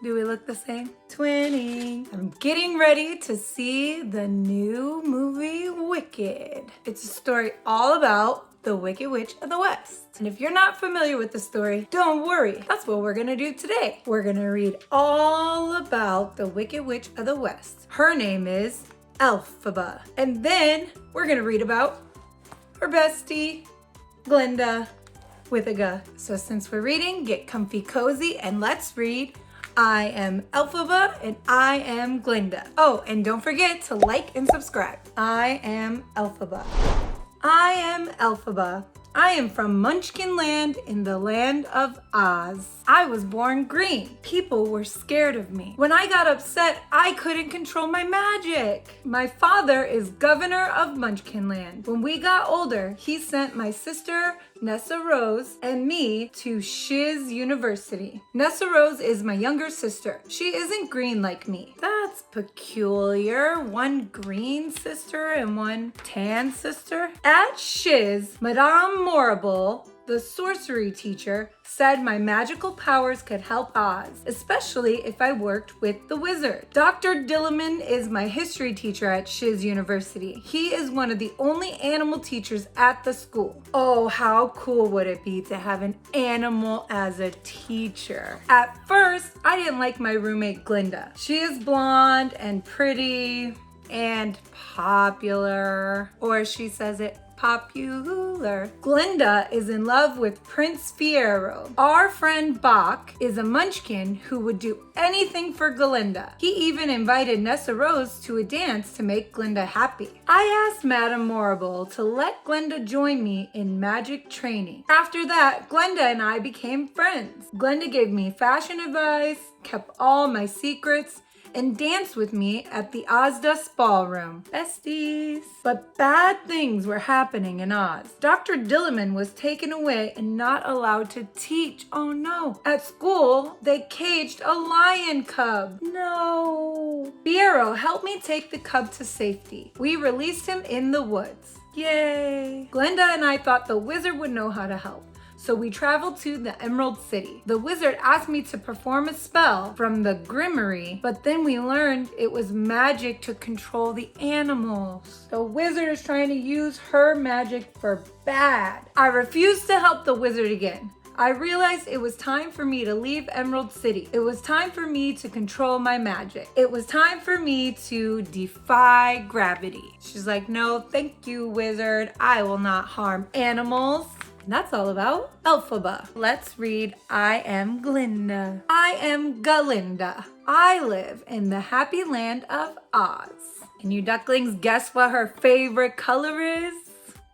Do we look the same? Twinning. I'm getting ready to see the new movie Wicked. It's a story all about the Wicked Witch of the West. And if you're not familiar with the story, don't worry. That's what we're gonna do today. We're gonna read all about the Wicked Witch of the West. Her name is Elphaba. And then we're gonna read about her bestie, Glinda, with a G. So since we're reading, get comfy cozy and let's read I Am Elphaba and I Am Glinda. Oh, and don't forget to like and subscribe. I Am Elphaba. I am Elphaba. I am from Munchkin Land in the land of Oz. I was born green. People were scared of me. When I got upset, I couldn't control my magic. My father is governor of Munchkin Land. When we got older, he sent my sister, Nessa Rose, and me to Shiz University. Nessa Rose is my younger sister. She isn't green like me. That's peculiar. One green sister and one tan sister. At Shiz, Madame Morrible, the sorcery teacher, said my magical powers could help Oz, especially if I worked with the wizard. Dr. Dilliman is my history teacher at Shiz University. He is one of the only animal teachers at the school. Oh, how cool would it be to have an animal as a teacher? At first, I didn't like my roommate Glinda. She is blonde and pretty and popular, or as she says it, popular. Glinda is in love with Prince Fiyero. Our friend Bach is a munchkin who would do anything for Glinda. He even invited Nessa Rose to a dance to make Glinda happy. I asked Madame Morrible to let Glinda join me in magic training. After that, Glinda and I became friends. Glinda gave me fashion advice, kept all my secrets, and danced with me at the Ozdust ballroom. Besties. But bad things were happening in Oz. Dr. Dilliman was taken away and not allowed to teach. Oh no. At school, they caged a lion cub. No. Fiyero helped me take the cub to safety. We released him in the woods. Yay. Glinda and I thought the wizard would know how to help. So we traveled to the Emerald City. The wizard asked me to perform a spell from the Grimmery, but then we learned it was magic to control the animals. The wizard is trying to use her magic for bad. I refused to help the wizard again. I realized it was time for me to leave Emerald City. It was time for me to control my magic. It was time for me to defy gravity. She's like, no, thank you, wizard. I will not harm animals. And that's all about Elphaba. Let's read I Am Glinda. I am Glinda. I live in the happy land of Oz. Can you ducklings guess what her favorite color is?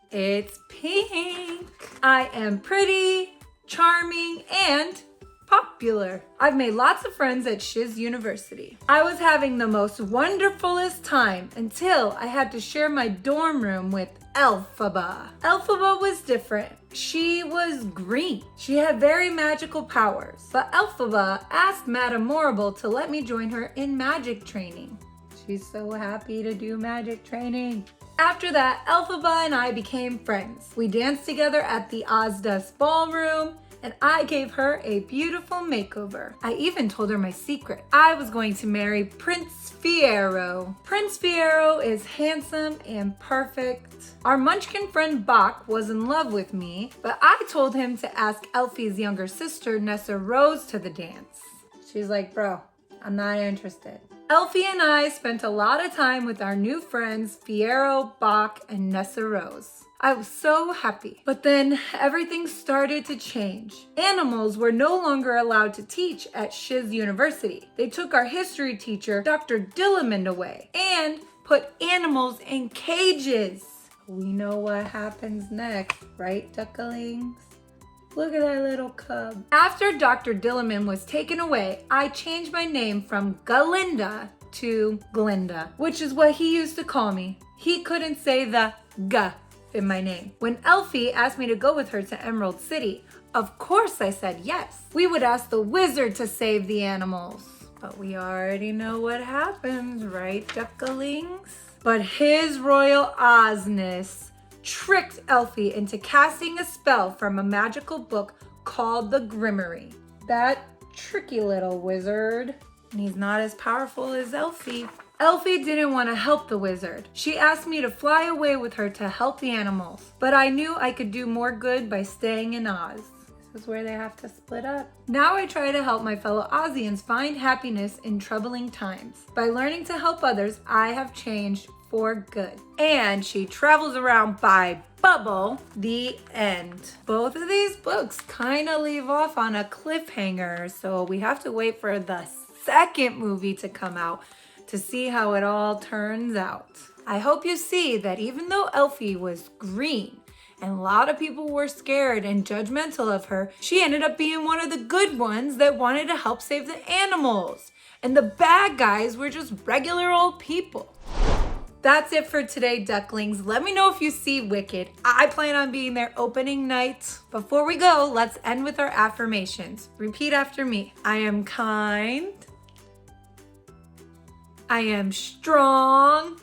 It's pink. I am pretty, charming, and popular. I've made lots of friends at Shiz University. I was having the most wonderfulest time until I had to share my dorm room with Elphaba. Elphaba was different. She was green. She had very magical powers. But Elphaba asked Madame Morrible to let me join her in magic training. She's so happy to do magic training. After that, Elphaba and I became friends. We danced together at the Ozdust ballroom, and I gave her a beautiful makeover. I even told her my secret. I was going to marry Prince Fiyero. Prince Fiyero is handsome and perfect. Our munchkin friend Bach was in love with me, but I told him to ask Elfie's younger sister, Nessa Rose, to the dance. She's like, bro, I'm not interested. Elfie and I spent a lot of time with our new friends, Fiyero, Bach, and Nessa Rose. I was so happy. But then everything started to change. Animals were no longer allowed to teach at Shiz University. They took our history teacher, Dr. Dilliman, away and put animals in cages. We know what happens next, right, ducklings? Look at that little cub. After Dr. Dilliman was taken away, I changed my name from Glinda to Glinda, which is what he used to call me. He couldn't say the G in my name. When Elfie asked me to go with her to Emerald City, of course I said yes. We would ask the wizard to save the animals. But we already know what happens, right, ducklings? But his royal Ozness tricked Elfie into casting a spell from a magical book called the Grimmery. That tricky little wizard. And he's not as powerful as Elphie. Elphie didn't want to help the wizard. She asked me to fly away with her to help the animals. But I knew I could do more good by staying in Oz. This is where they have to split up. Now I try to help my fellow Ozians find happiness in troubling times. By learning to help others, I have changed for good. And she travels around by Bubble, the end. Both of these books kind of leave off on a cliffhanger, so we have to wait for the second movie to come out to see how it all turns out. I hope you see that even though Elphie was green and a lot of people were scared and judgmental of her, she ended up being one of the good ones that wanted to help save the animals. And the bad guys were just regular old people. That's it for today, ducklings. Let me know if you see Wicked. I plan on being there opening night. Before we go, let's end with our affirmations. Repeat after me. I am kind. I am strong.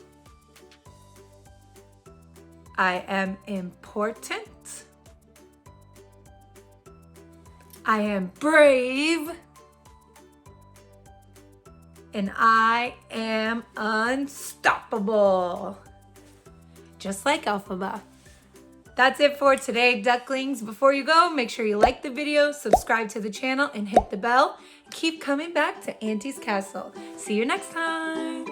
I am important. I am brave. And I am unstoppable. Just like Elphaba. That's it for today, ducklings. Before you go, make sure you like the video, subscribe to the channel, and hit the bell. Keep coming back to Auntie's Castle. See you next time.